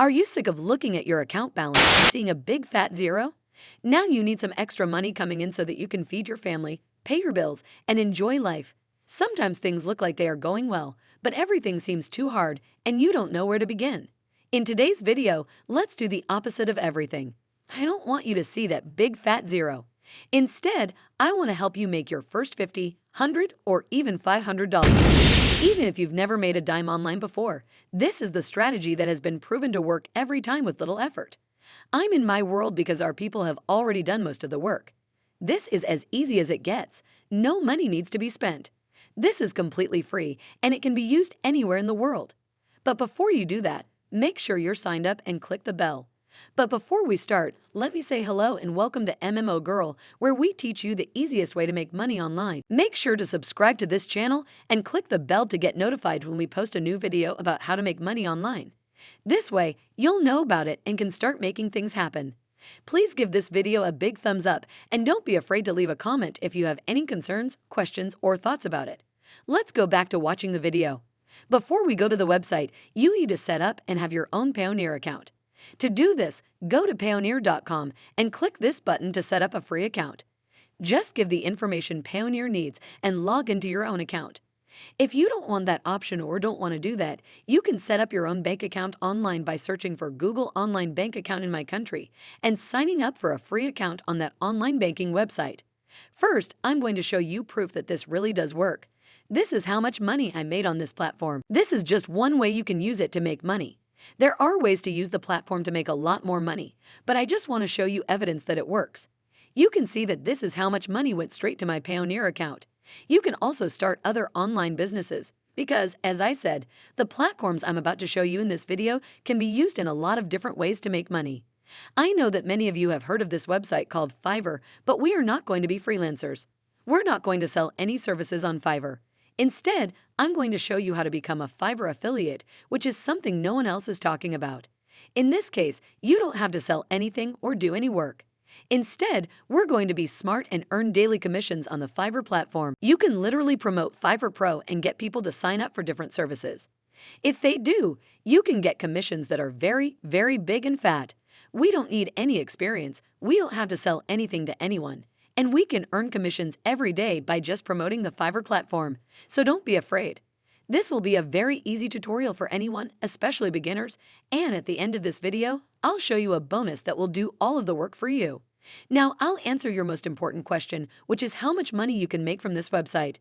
Are you sick of looking at your account balance and seeing a big fat zero? Now you need some extra money coming in so that you can feed your family, pay your bills, and enjoy life. Sometimes things look like they are going well, but everything seems too hard and you don't know where to begin. In today's video, let's do the opposite of everything. I don't want you to see that big fat zero. Instead, I want to help you make your first $50, $100, or even $500. Even if you've never made a dime online before, this is the strategy that has been proven to work every time with little effort. I'm in my world because our people have already done most of the work. This is as easy as it gets. No money needs to be spent. This is completely free, and it can be used anywhere in the world. But before you do that, make sure you're signed up and click the bell. But before we start, let me say hello and welcome to MMO Girl, where we teach you the easiest way to make money online. Make sure to subscribe to this channel and click the bell to get notified when we post a new video about how to make money online. This way, you'll know about it and can start making things happen. Please give this video a big thumbs up and don't be afraid to leave a comment if you have any concerns, questions, or thoughts about it. Let's go back to watching the video. Before we go to the website, you need to set up and have your own Payoneer account. To do this, go to Payoneer.com and click this button to set up a free account. Just give the information Payoneer needs and log into your own account. If you don't want that option or don't want to do that, you can set up your own bank account online by searching for Google Online Bank Account in my country and signing up for a free account on that online banking website. First, I'm going to show you proof that this really does work. This is how much money I made on this platform. This is just one way you can use it to make money. There are ways to use the platform to make a lot more money, but I just want to show you evidence that it works. You can see that this is how much money went straight to my Payoneer account. You can also start other online businesses because, as I said, the platforms I'm about to show you in this video can be used in a lot of different ways to make money. I know that many of you have heard of this website called Fiverr, but we are not going to be freelancers. We're not going to sell any services on Fiverr. Instead, I'm going to show you how to become a Fiverr affiliate, which is something no one else is talking about. In this case, you don't have to sell anything or do any work. Instead, we're going to be smart and earn daily commissions on the Fiverr platform. You can literally promote Fiverr Pro and get people to sign up for different services. If they do, you can get commissions that are very, very big and fat. We don't need any experience. We don't have to sell anything to anyone. And we can earn commissions every day by just promoting the Fiverr platform. So don't be afraid. This will be a very easy tutorial for anyone, especially beginners. And at the end of this video, I'll show you a bonus that will do all of the work for you. Now, I'll answer your most important question, which is how much money you can make from this website.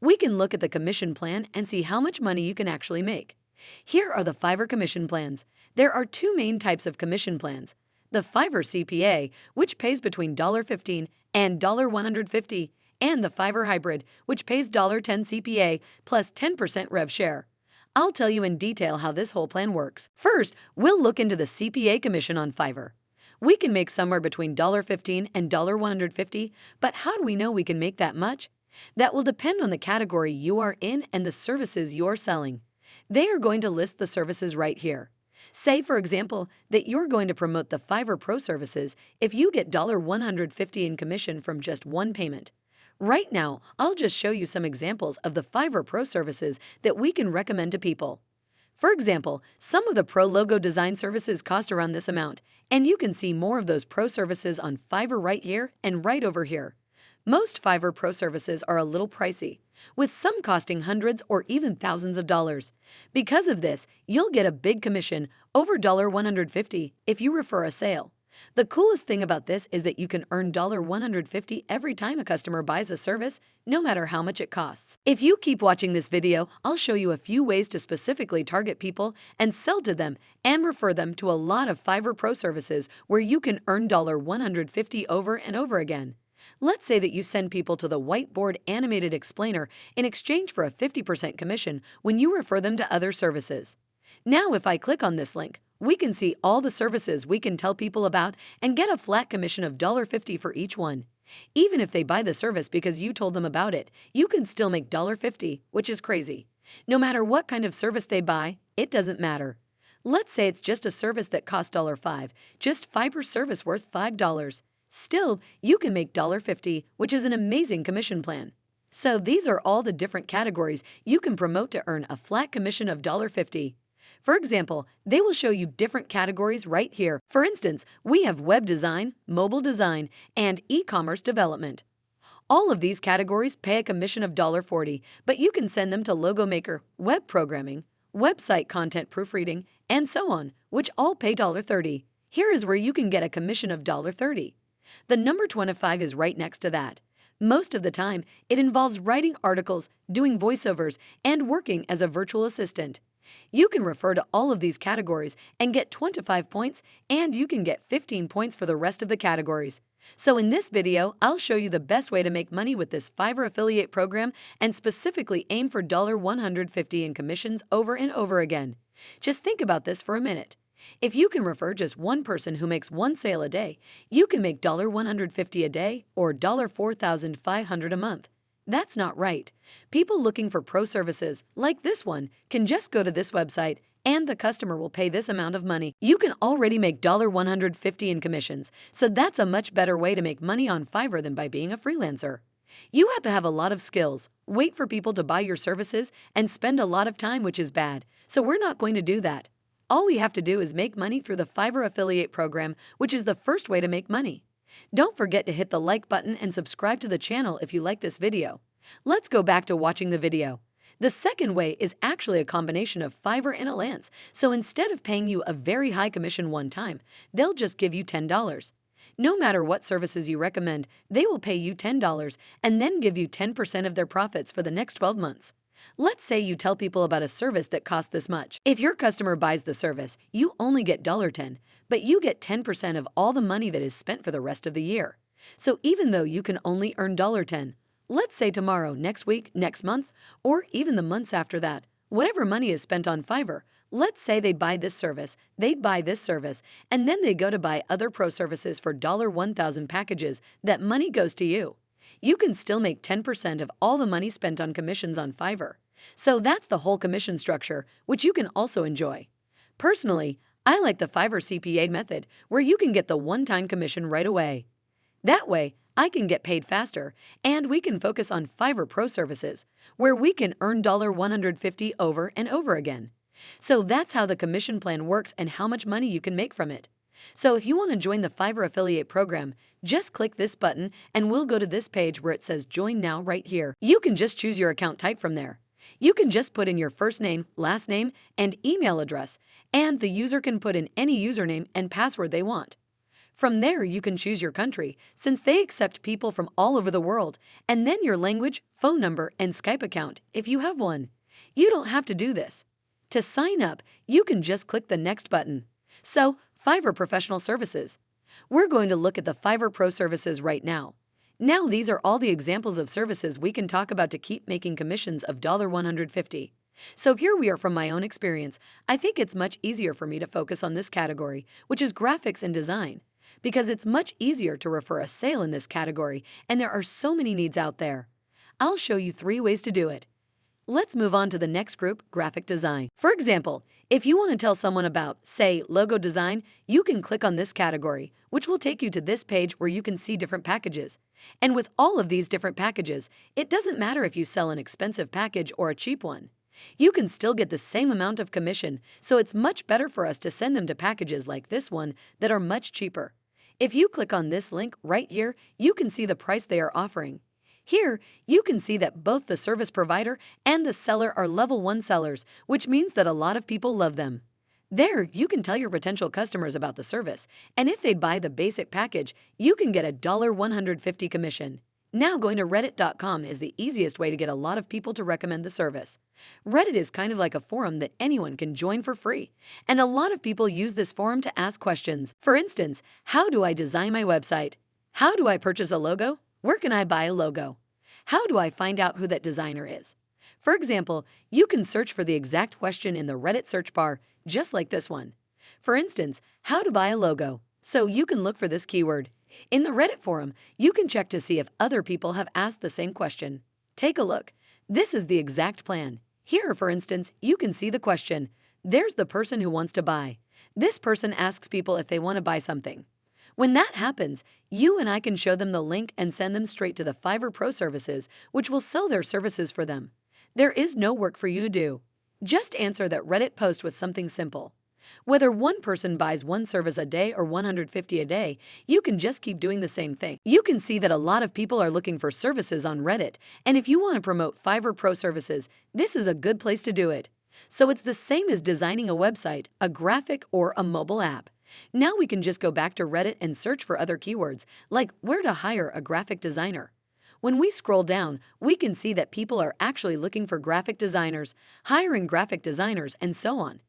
We can look at the commission plan and see how much money you can actually make. Here are the Fiverr commission plans. There are two main types of commission plans. The Fiverr CPA, which pays between $15 and $150, and the Fiverr Hybrid, which pays $10 CPA plus 10% rev share. I'll tell you in detail how this whole plan works. First, we'll look into the CPA commission on Fiverr. We can make somewhere between $15 and $150, but how do we know we can make that much? That will depend on the category you are in and the services you're selling. They are going to list the services right here. Say, for example, that you're going to promote the Fiverr Pro services if you get $150 in commission from just one payment. Right now, I'll just show you some examples of the Fiverr Pro services that we can recommend to people. For example, some of the Pro logo design services cost around this amount, and you can see more of those Pro services on Fiverr right here and right over here. Most Fiverr Pro services are a little pricey, with some costing hundreds or even thousands of dollars. Because of this, you'll get a big commission, over $150, if you refer a sale. The coolest thing about this is that you can earn $150 every time a customer buys a service, no matter how much it costs. If you keep watching this video, I'll show you a few ways to specifically target people and sell to them and refer them to a lot of Fiverr Pro services where you can earn $150 over and over again. Let's say that you send people to the whiteboard animated explainer in exchange for a 50% commission when you refer them to other services. Now, if I click on this link, we can see all the services we can tell people about and get a flat commission of $50 for each one. Even if they buy the service because you told them about it, you can still make $50, which is crazy. No matter what kind of service they buy, it doesn't matter. Let's say it's just a service that costs $5, just Fiverr service worth $5. Still, you can make $50, which is an amazing commission plan. So these are all the different categories you can promote to earn a flat commission of $50. For example, they will show you different categories right here. For instance, we have web design, mobile design, and e-commerce development. All of these categories pay a commission of $40, but you can send them to logo maker, web programming, website content proofreading, and so on, which all pay $30. Here is where you can get a commission of $30. The number 25 is right next to that. Most of the time, it involves writing articles, doing voiceovers, and working as a virtual assistant. You can refer to all of these categories and get 25 points, and you can get 15 points for the rest of the categories. So in this video, I'll show you the best way to make money with this Fiverr affiliate program and specifically aim for $150 in commissions over and over again. Just think about this for a minute. If you can refer just one person who makes one sale a day, you can make $150 a day or $4,500 a month. That's not right. People looking for pro services, like this one, can just go to this website and the customer will pay this amount of money. You can already make $150 in commissions, so that's a much better way to make money on Fiverr than by being a freelancer. You have to have a lot of skills, wait for people to buy your services, and spend a lot of time, which is bad, so we're not going to do that. All we have to do is make money through the Fiverr affiliate program, which is the first way to make money. Don't forget to hit the like button and subscribe to the channel if you like this video. Let's go back to watching the video. The second way is actually a combination of Fiverr and Alliance, so instead of paying you a very high commission one time, they'll just give you $10. No matter what services you recommend, they will pay you $10 and then give you 10% of their profits for the next 12 months. Let's say you tell people about a service that costs this much. If your customer buys the service, you only get $10, but you get 10% of all the money that is spent for the rest of the year. So even though you can only earn $10, let's say tomorrow, next week, next month, or even the months after that, whatever money is spent on Fiverr, let's say they buy this service, and then they go to buy other pro services for $1,000 packages, that money goes to you. You can still make 10% of all the money spent on commissions on Fiverr. So that's the whole commission structure, which you can also enjoy. Personally, I like the Fiverr CPA method, where you can get the one-time commission right away. That way, I can get paid faster, and we can focus on Fiverr Pro services, where we can earn $150 over and over again. So that's how the commission plan works and how much money you can make from it. So if you want to join the Fiverr affiliate program, just click this button and we'll go to this page where it says Join Now right here. You can just choose your account type from there. You can just put in your first name, last name, and email address, and the user can put in any username and password they want. From there, you can choose your country, since they accept people from all over the world, and then your language, phone number, and Skype account, if you have one. You don't have to do this. To sign up, you can just click the Next button. So, Fiverr Professional Services. We're going to look at the Fiverr Pro services right now. Now these are all the examples of services we can talk about to keep making commissions of $150. So here we are from my own experience. I think it's much easier for me to focus on this category, which is graphics and design, because it's much easier to refer a sale in this category, and there are so many needs out there. I'll show you 3 ways to do it. Let's move on to the next group, graphic design. For example, if you want to tell someone about, say, logo design, you can click on this category, which will take you to this page where you can see different packages. And with all of these different packages, it doesn't matter if you sell an expensive package or a cheap one. You can still get the same amount of commission, so it's much better for us to send them to packages like this one that are much cheaper. If you click on this link right here, you can see the price they are offering. Here, you can see that both the service provider and the seller are level 1 sellers, which means that a lot of people love them. There, you can tell your potential customers about the service, and if they buy the basic package, you can get a $150 commission. Now going to reddit.com is the easiest way to get a lot of people to recommend the service. Reddit is kind of like a forum that anyone can join for free, and a lot of people use this forum to ask questions. For instance, how do I design my website? How do I purchase a logo? Where can I buy a logo? How do I find out who that designer is? For example, you can search for the exact question in the Reddit search bar, just like this one. For instance, how to buy a logo. So you can look for this keyword. In the Reddit forum, you can check to see if other people have asked the same question. Take a look. This is the exact plan. Here, for instance, you can see the question. There's the person who wants to buy. This person asks people if they want to buy something. When that happens, you and I can show them the link and send them straight to the Fiverr Pro services, which will sell their services for them. There is no work for you to do. Just answer that Reddit post with something simple. Whether one person buys one service a day or 150 a day, you can just keep doing the same thing. You can see that a lot of people are looking for services on Reddit, and if you want to promote Fiverr Pro services, this is a good place to do it. So it's the same as designing a website, a graphic, or a mobile app. Now we can just go back to Reddit and search for other keywords, like where to hire a graphic designer. When we scroll down, we can see that people are actually looking for graphic designers, hiring graphic designers, and so on.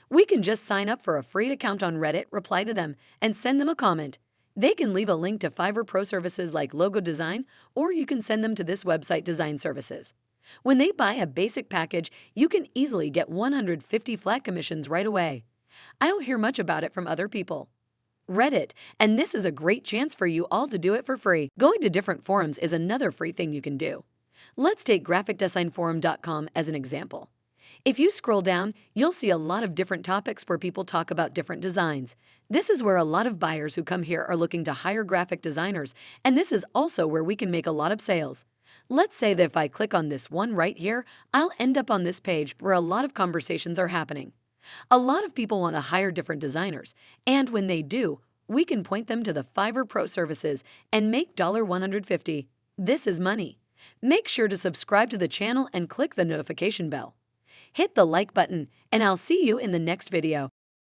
We can just sign up for a free account on Reddit, reply to them, and send them a comment. They can leave a link to Fiverr Pro services like logo design, or you can send them to this website design services. When they buy a basic package, you can easily get 150 flat commissions right away. I don't hear much about it from other people. Reddit, and this is a great chance for you all to do it for free. Going to different forums is another free thing you can do. Let's take graphicdesignforum.com as an example. If you scroll down, you'll see a lot of different topics where people talk about different designs. This is where a lot of buyers who come here are looking to hire graphic designers, and this is also where we can make a lot of sales. Let's say that if I click on this one right here, I'll end up on this page where a lot of conversations are happening. A lot of people want to hire different designers, and when they do, we can point them to the Fiverr Pro services and make $150. This is money. Make sure to subscribe to the channel and click the notification bell. Hit the like button, and I'll see you in the next video.